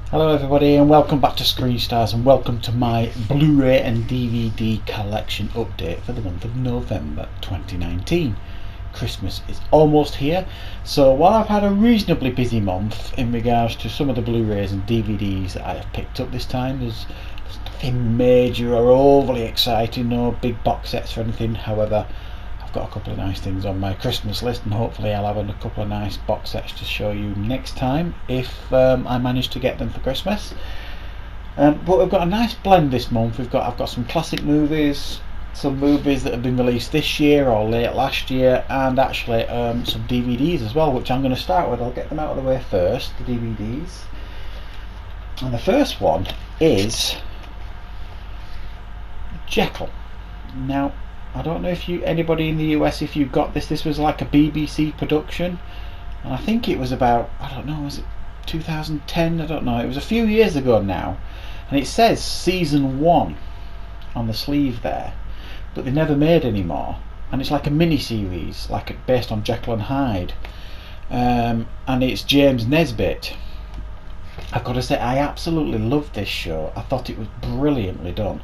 Hello everybody and welcome back to Screen Stars and welcome to my Blu-ray and DVD collection update for the month of November 2019. Christmas is almost here, so while I've had a reasonably busy month in regards to some of the Blu-rays and DVDs that I have picked up this time, there's nothing major or overly exciting, no big box sets or anything. However, I've got a couple of nice things on my Christmas list and hopefully I'll have a couple of nice box sets to show you next time if I manage to get them for Christmas. But we've got a nice blend this month. I've got some classic movies, some movies that have been released this year or late last year, and actually some DVDs as well, which I'm going to start with. I'll get them out of the way first, the DVDs. And the first one is Jekyll. Now, I don't know if anybody in the US, if you got this. This was like a BBC production, and I think it was about, I don't know, was it 2010? I don't know. It was a few years ago now, and it says season 1 on the sleeve there, but they never made any more. And it's like a mini series, like based on Jekyll and Hyde, and it's James Nesbitt. I've got to say, I absolutely loved this show. I thought it was brilliantly done.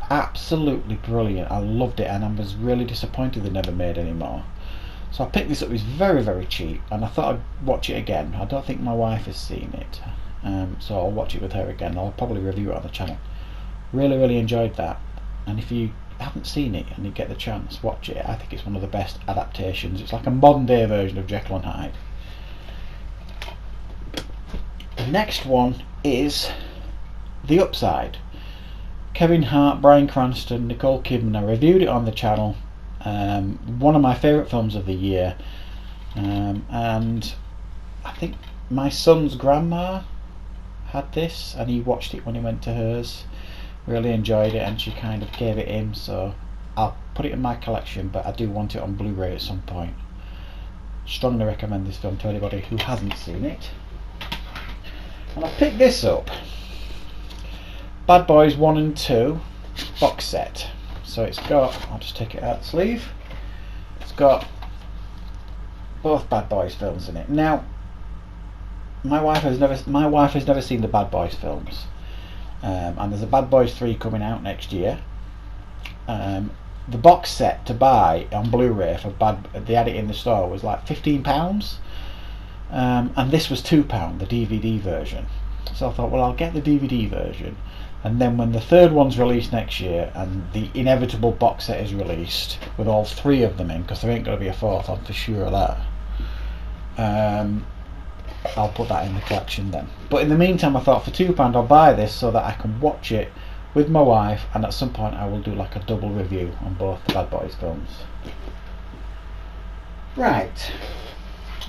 Absolutely brilliant. I loved it, and I was really disappointed they never made any more. So I picked this up. It was very, very cheap, and I thought I'd watch it again. I don't think my wife has seen it, so I'll watch it with her again. I'll probably review it on the channel. Really, really enjoyed that, and if you haven't seen it and you get the chance, watch it. I think it's one of the best adaptations. It's like a modern day version of Jekyll and Hyde. The next one is The Upside. Kevin Hart, Bryan Cranston, Nicole Kidman. I reviewed it on the channel. One of my favourite films of the year, and I think my son's grandma had this and he watched it when he went to hers. Really enjoyed it, and she kind of gave it him, so I'll put it in my collection, but I do want it on Blu-ray at some point. Strongly recommend this film to anybody who hasn't seen it. And I picked this up, Bad Boys 1 and 2 box set. So it's got, I'll just take it out the sleeve, it's got both Bad Boys films in it. Now, my wife has never seen the Bad Boys films, and there's a Bad Boys 3 coming out next year. The box set to buy on Blu-ray for they had it in the store, was like £15, and this was £2, the DVD version. So I thought, well, I'll get the DVD version, and then when the third one's released next year and the inevitable box set is released with all 3 of them in, because there ain't going to be a 4th, I'm for sure of that, I'll put that in the collection then. But in the meantime, I thought for £2 I'll buy this so that I can watch it with my wife, and at some point I will do like a double review on both the Bad Boys films. Right,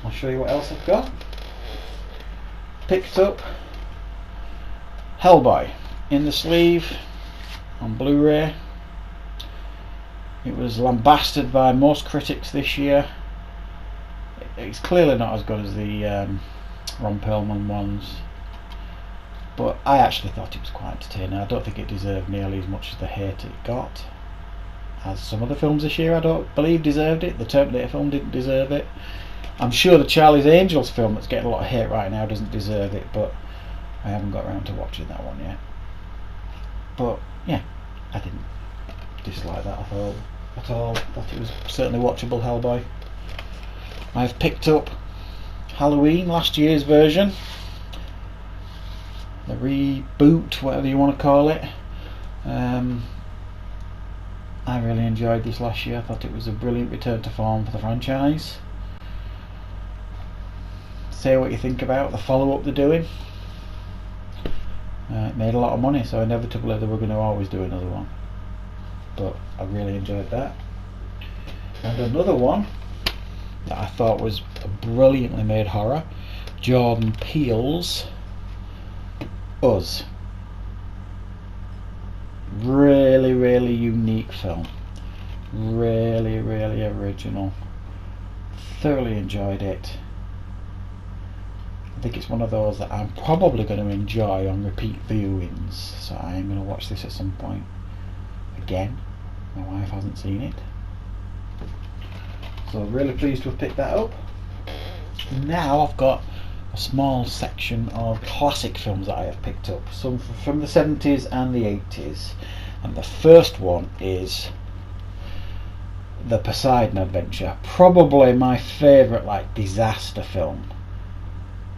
I'll show you what else I've got. Picked up Hellboy in the sleeve on Blu-ray. It was lambasted by most critics this year. It's clearly not as good as the Ron Perlman ones, but I actually thought it was quite entertaining. I don't think it deserved nearly as much as the hate it got as some of the films this year I don't believe deserved it. The Terminator film didn't deserve it. I'm sure the Charlie's Angels film that's getting a lot of hate right now doesn't deserve it, but I haven't got around to watching that one yet. But yeah, I didn't dislike that at all. Thought it was certainly watchable, Hellboy. I've picked up Halloween, last year's version, the reboot, whatever you want to call it. I really enjoyed this last year. I thought it was a brilliant return to form for the franchise. Say what you think about the follow-up they're doing. It made a lot of money, so inevitably they were going to always do another one. But I really enjoyed that. And another one that I thought was a brilliantly made horror, Jordan Peele's Us. Really, really unique film. Really, really original. Thoroughly enjoyed it. I think it's one of those that I'm probably going to enjoy on repeat viewings, so I am going to watch this at some point again. My wife hasn't seen it, so really pleased to have picked that up. Now I've got a small section of classic films that I have picked up, some from the 70s and the 80s. And the first one is the Poseidon Adventure, probably my favourite like disaster film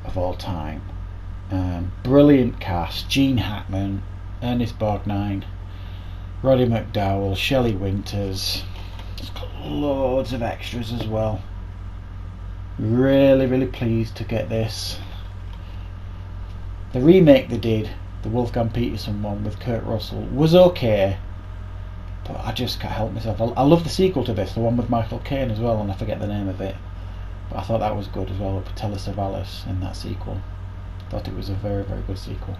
of all time. Brilliant cast: Gene Hackman, Ernest Borgnine, Roddy McDowall, Shelley Winters. It's got loads of extras as well. Really pleased to get this. The remake they did, the Wolfgang Petersen one with Kurt Russell, was okay, but I just can't help myself. I love the sequel to this, the one with Michael Caine as well, and I forget the name of it, but I thought that was good as well, with Telly Savalas in that sequel. Thought it was a very good sequel.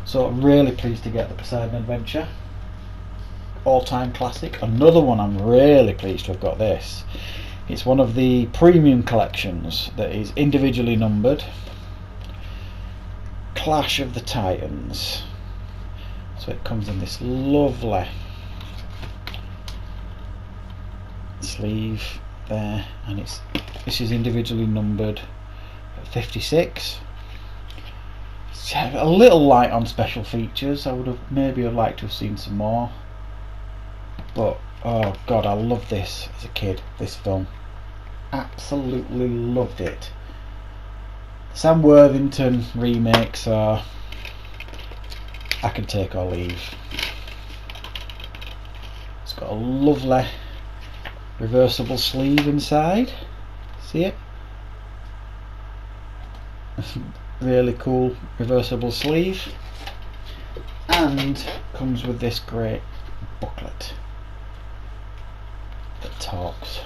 So really pleased to get the Poseidon Adventure, all-time classic. Another one I'm really pleased to have got this. It's one of the premium collections that is individually numbered. Clash of the Titans. So it comes in this lovely sleeve there, and this is individually numbered at 56. It's a little light on special features. I would have maybe liked to have seen some more, but oh god, I loved this as a kid, this film. Absolutely loved it. Sam Worthington remakes are, I can take or leave. It's got a lovely reversible sleeve inside. See it? Really cool reversible sleeve, and comes with this great booklet that talks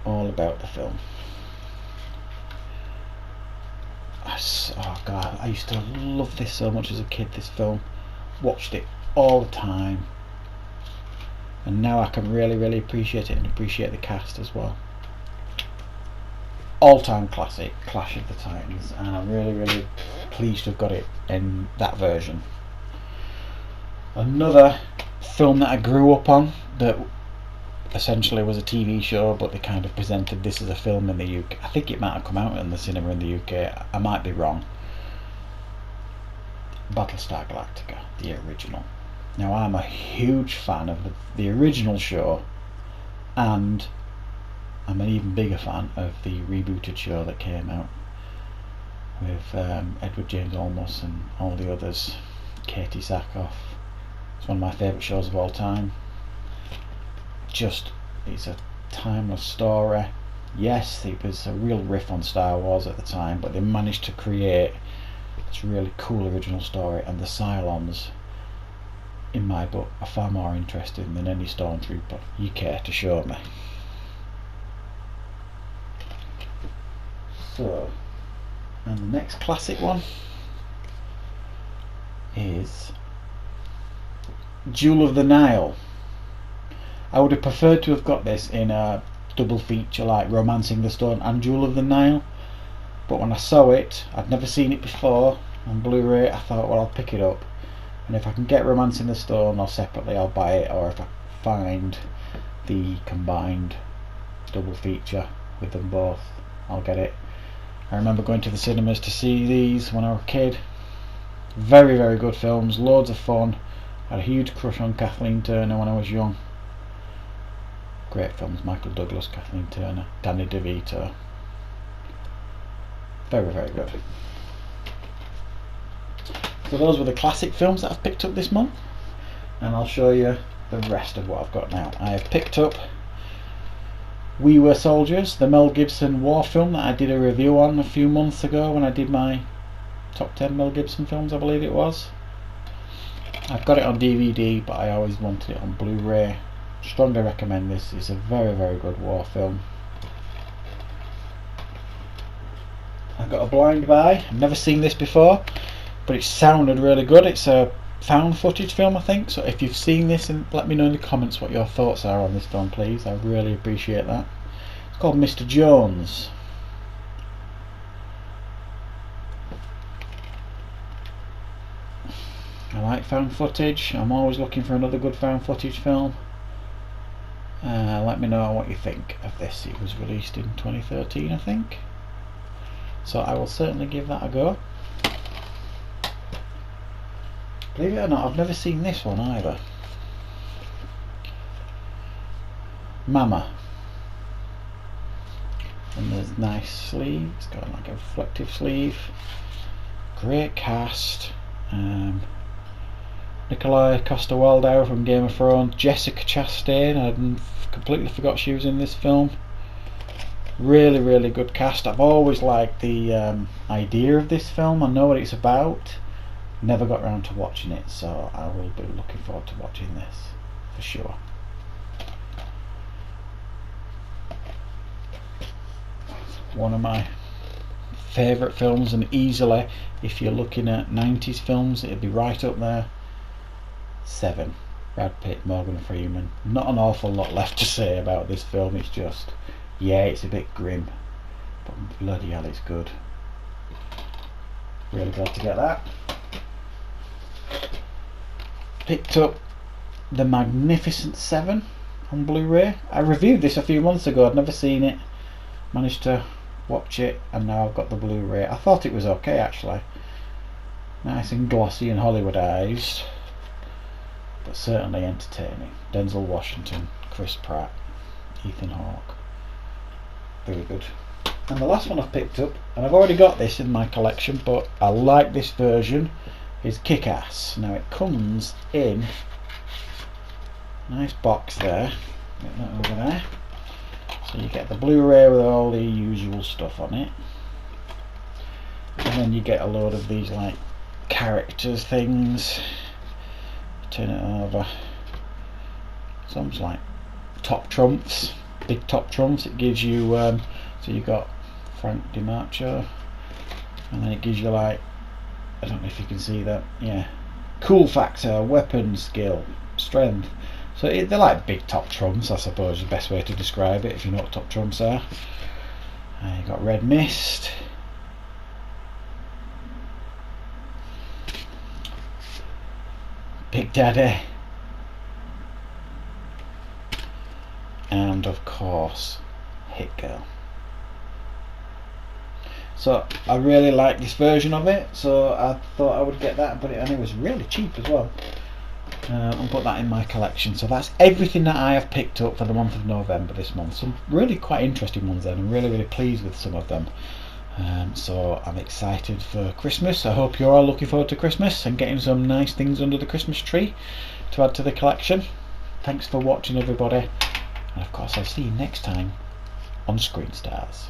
all about the film. Oh god, I used to love this so much as a kid, this film. Watched it all the time, and now I can really appreciate it, and appreciate the cast as well. All-time classic, Clash of the Titans, and I'm really pleased to have got it in that version. Another film that I grew up on, that essentially was a TV show, but they kind of presented this as a film in the UK. I think it might have come out in the cinema in the UK, I might be wrong. Battlestar Galactica, the original. Now I'm a huge fan of the original show, and I'm an even bigger fan of the rebooted show that came out with Edward James Olmos and all the others, Katie Sackhoff. It's one of my favourite shows of all time. It's a timeless story. Yes, it was a real riff on Star Wars at the time, but they managed to create this really cool original story, and the Cylons, in my book, are far more interesting than any stormtrooper you care to show me. So, and the next classic one is Jewel of the Nile. I would have preferred to have got this in a double feature like Romancing the Stone and Jewel of the Nile, but when I saw it, I'd never seen it before on Blu-ray, I thought, well, I'll pick it up, and if I can get Romancing the Stone or separately, I'll buy it, or if I find the combined double feature with them both, I'll get it. I remember going to the cinemas to see these when I was a kid. Very good films, loads of fun. I had a huge crush on Kathleen Turner when I was young. Great films: Michael Douglas, Kathleen Turner, Danny DeVito. Very good. So those were the classic films that I've picked up this month, and I'll show you the rest of what I've got now. I have picked up We Were Soldiers, the Mel Gibson war film that I did a review on a few months ago when I did my top 10 Mel Gibson films, I believe it was. I've got it on DVD, but I always wanted it on Blu-ray. Strongly recommend this. It's a very good war film. I've got a blind buy. I've never seen this before, but it sounded really good. It's a found footage film, I think, so if you've seen this, and let me know in the comments what your thoughts are on this film, please. I really appreciate that. It's called Mr. Jones. I like found footage. I'm always looking for another good found footage film. Let me know what you think of this. It was released in 2013, I think. so I will certainly give that a go. Believe it or not, I've never seen this one either. Mama. And there's nice sleeve, it's got like a reflective sleeve. Great cast. Nikolai Coster-Waldau from Game of Thrones, Jessica Chastain, I completely forgot she was in this film. Really, really good cast. I've always liked the idea of this film. I know what it's about. Never got around to watching it, so I will be looking forward to watching this for sure. One of my favourite films, and easily, if you're looking at 90s films, it'd be right up there. Seven. Brad Pitt, Morgan Freeman. Not an awful lot left to say about this film. It's just, yeah, it's a bit grim, but bloody hell, it's good. Really glad to get that. Picked up The Magnificent Seven on Blu-ray. I reviewed this a few months ago. I'd never seen it. Managed to watch it, and now I've got the Blu-ray. I thought it was okay, actually. Nice and glossy and Hollywoodized, but certainly entertaining. Denzel Washington, Chris Pratt, Ethan Hawke. Very good. And the last one I've picked up, and I've already got this in my collection, but I like this version, is Kick-Ass. Now it comes in a nice box there. Get that over there. So you get the Blu-ray with all the usual stuff on it, and then you get a load of these like characters things. Turn it over. Some's like top trumps, big top trumps. It gives you so you got Frank DiMarcio, and then it gives you like, I don't know if you can see that, yeah, cool factor, weapon skill, strength. So they're like big top trumps, I suppose is the best way to describe it, if you know what top trumps are. You got Red Mist, Big Daddy, and of course Hit Girl. So I really like this version of it, so I thought I would get that, and it was really cheap as well. And put that in my collection. So that's everything that I have picked up for the month of November this month. Some really quite interesting ones then. I'm really, really pleased with some of them. So I'm excited for Christmas. I hope you're all looking forward to Christmas and getting some nice things under the Christmas tree to add to the collection. Thanks for watching, everybody, and of course I'll see you next time on Screen Stars.